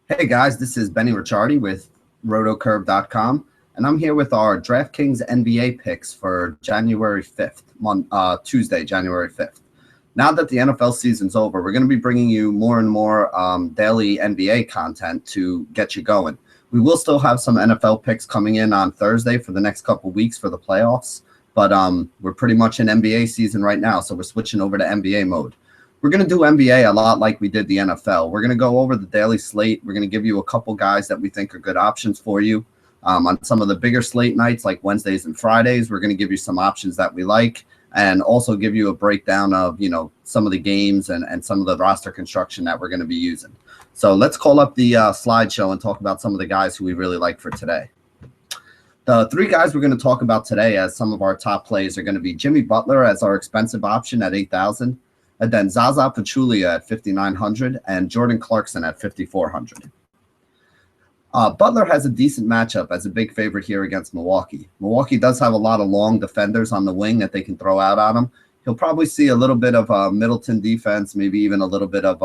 Hey guys, this is Benny Ricciardi with rotocurve.com, and I'm here with our DraftKings NBA picks for January 5th, Tuesday, January 5th. Now that the NFL season's over, we're going to be bringing you more and more daily NBA content to get you going. We will still have some NFL picks coming in on Thursday for the next couple weeks for the playoffs, but we're pretty much in NBA season right now, so we're switching over to NBA mode. We're going to do NBA a lot like we did the NFL. We're going to go over the daily slate. We're going to give you a couple guys that we think are good options for you. On some of the bigger slate nights like Wednesdays and Fridays, we're going to give you some options that we like and also give you a breakdown of, some of the games and some of the roster construction that we're going to be using. So let's call up the slideshow and talk about some of the guys who we really like for today. The three guys we're going to talk about today as some of our top plays are going to be Jimmy Butler as our expensive option at $8,000. And then Zaza Pachulia at $5,900 and Jordan Clarkson at $5,400. Butler has a decent matchup as a big favorite here against Milwaukee. Milwaukee does have a lot of long defenders on the wing that they can throw out on him. He'll probably see a little bit of Middleton defense, maybe even a little bit of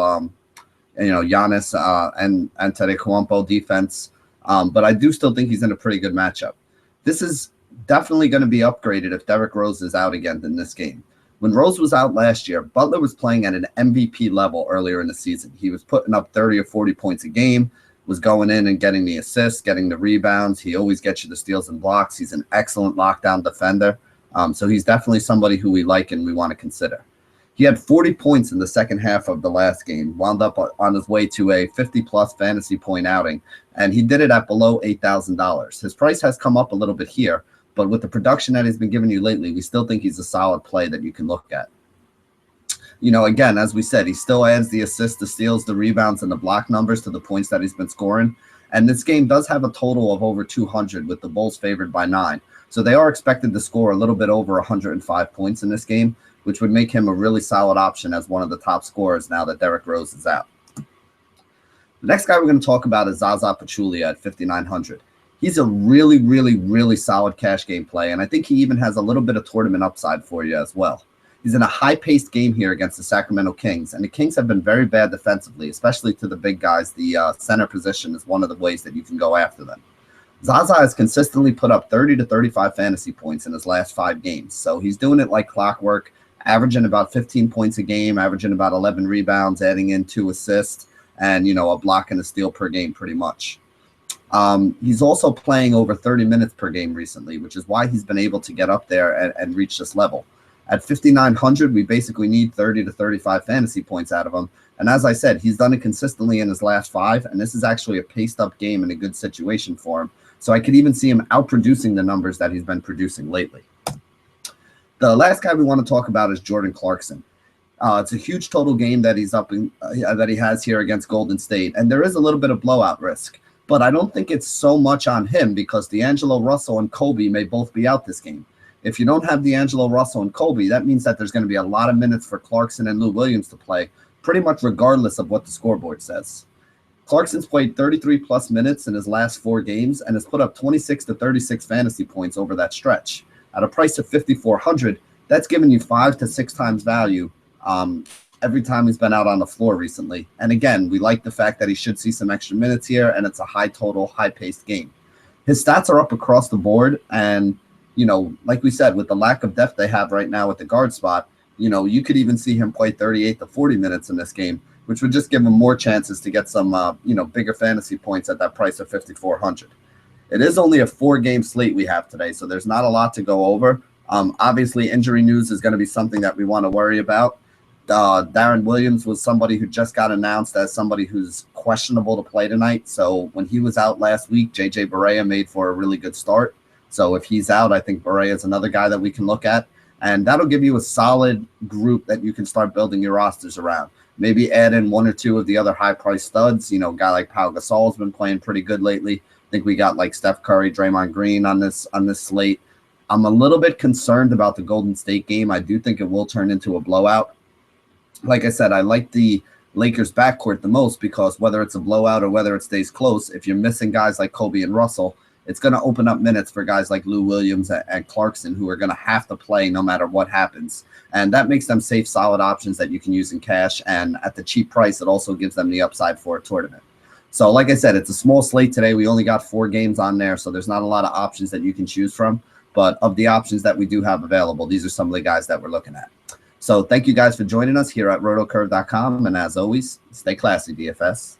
Giannis and Antetokounmpo defense. But I do still think he's in a pretty good matchup. This is definitely going to be upgraded if Derrick Rose is out again in this game. When Rose was out last year, Butler was playing at an MVP level earlier in the season. He was putting up 30 or 40 points a game, was going in and getting the assists, getting the rebounds. He always gets you the steals and blocks. He's an excellent lockdown defender. So he's definitely somebody who we like and we want to consider. He had 40 points in the second half of the last game, wound up on his way to a 50-plus fantasy point outing, and he did it at below $8,000. His price has come up a little bit here, but with the production that he's been giving you lately, we still think he's a solid play that you can look at. Again, as we said, he still adds the assists, the steals, the rebounds, and the block numbers to the points that he's been scoring. And this game does have a total of over 200 with the Bulls favored by 9. So they are expected to score a little bit over 105 points in this game, which would make him a really solid option as one of the top scorers now that Derrick Rose is out. The next guy we're going to talk about is Zaza Pachulia at $5,900. He's a really, really, really solid cash game play, and I think he even has a little bit of tournament upside for you as well. He's in a high-paced game here against the Sacramento Kings, and the Kings have been very bad defensively, especially to the big guys. The center position is one of the ways that you can go after them. Zaza has consistently put up 30 to 35 fantasy points in his last 5 games, so he's doing it like clockwork, averaging about 15 points a game, averaging about 11 rebounds, adding in 2 assists, and, a block and a steal per game pretty much. He's also playing over 30 minutes per game recently, which is why he's been able to get up there and reach this level. At $5,900, we basically need 30 to 35 fantasy points out of him. And as I said, he's done it consistently in his last 5, and this is actually a paced-up game and a good situation for him. So I could even see him outproducing the numbers that he's been producing lately. The last guy we want to talk about is Jordan Clarkson. It's a huge total game that that he has here against Golden State, and there is a little bit of blowout risk. But I don't think it's so much on him because D'Angelo Russell and Kobe may both be out this game. If you don't have D'Angelo Russell and Kobe, that means that there's going to be a lot of minutes for Clarkson and Lou Williams to play, pretty much regardless of what the scoreboard says. Clarkson's played 33-plus minutes in his last 4 games and has put up 26 to 36 fantasy points over that stretch. At a price of $5,400, that's given you 5 to 6 times value every time he's been out on the floor recently. And again, we like the fact that he should see some extra minutes here, and it's a high total, high-paced game. His stats are up across the board, and, like we said, with the lack of depth they have right now at the guard spot, you could even see him play 38 to 40 minutes in this game, which would just give him more chances to get some, bigger fantasy points at that price of $5,400. It is only a 4-game slate we have today, so there's not a lot to go over. Obviously, injury news is going to be something that we want to worry about. Darren Williams was somebody who just got announced as somebody who's questionable to play tonight. So when he was out last week, J.J. Barea made for a really good start. So if he's out, I think Barea is another guy that we can look at. And that'll give you a solid group that you can start building your rosters around. Maybe add in 1 or 2 of the other high-priced studs. A guy like Pau Gasol has been playing pretty good lately. I think we got like Steph Curry, Draymond Green on this slate. I'm a little bit concerned about the Golden State game. I do think it will turn into a blowout. Like I said, I like the Lakers backcourt the most because whether it's a blowout or whether it stays close, if you're missing guys like Kobe and Russell, it's going to open up minutes for guys like Lou Williams and Clarkson who are going to have to play no matter what happens. And that makes them safe, solid options that you can use in cash. And at the cheap price, it also gives them the upside for a tournament. So like I said, it's a small slate today. We only got 4 games on there, so there's not a lot of options that you can choose from. But of the options that we do have available, these are some of the guys that we're looking at. So thank you guys for joining us here at rotocurve.com. And as always, stay classy, DFS.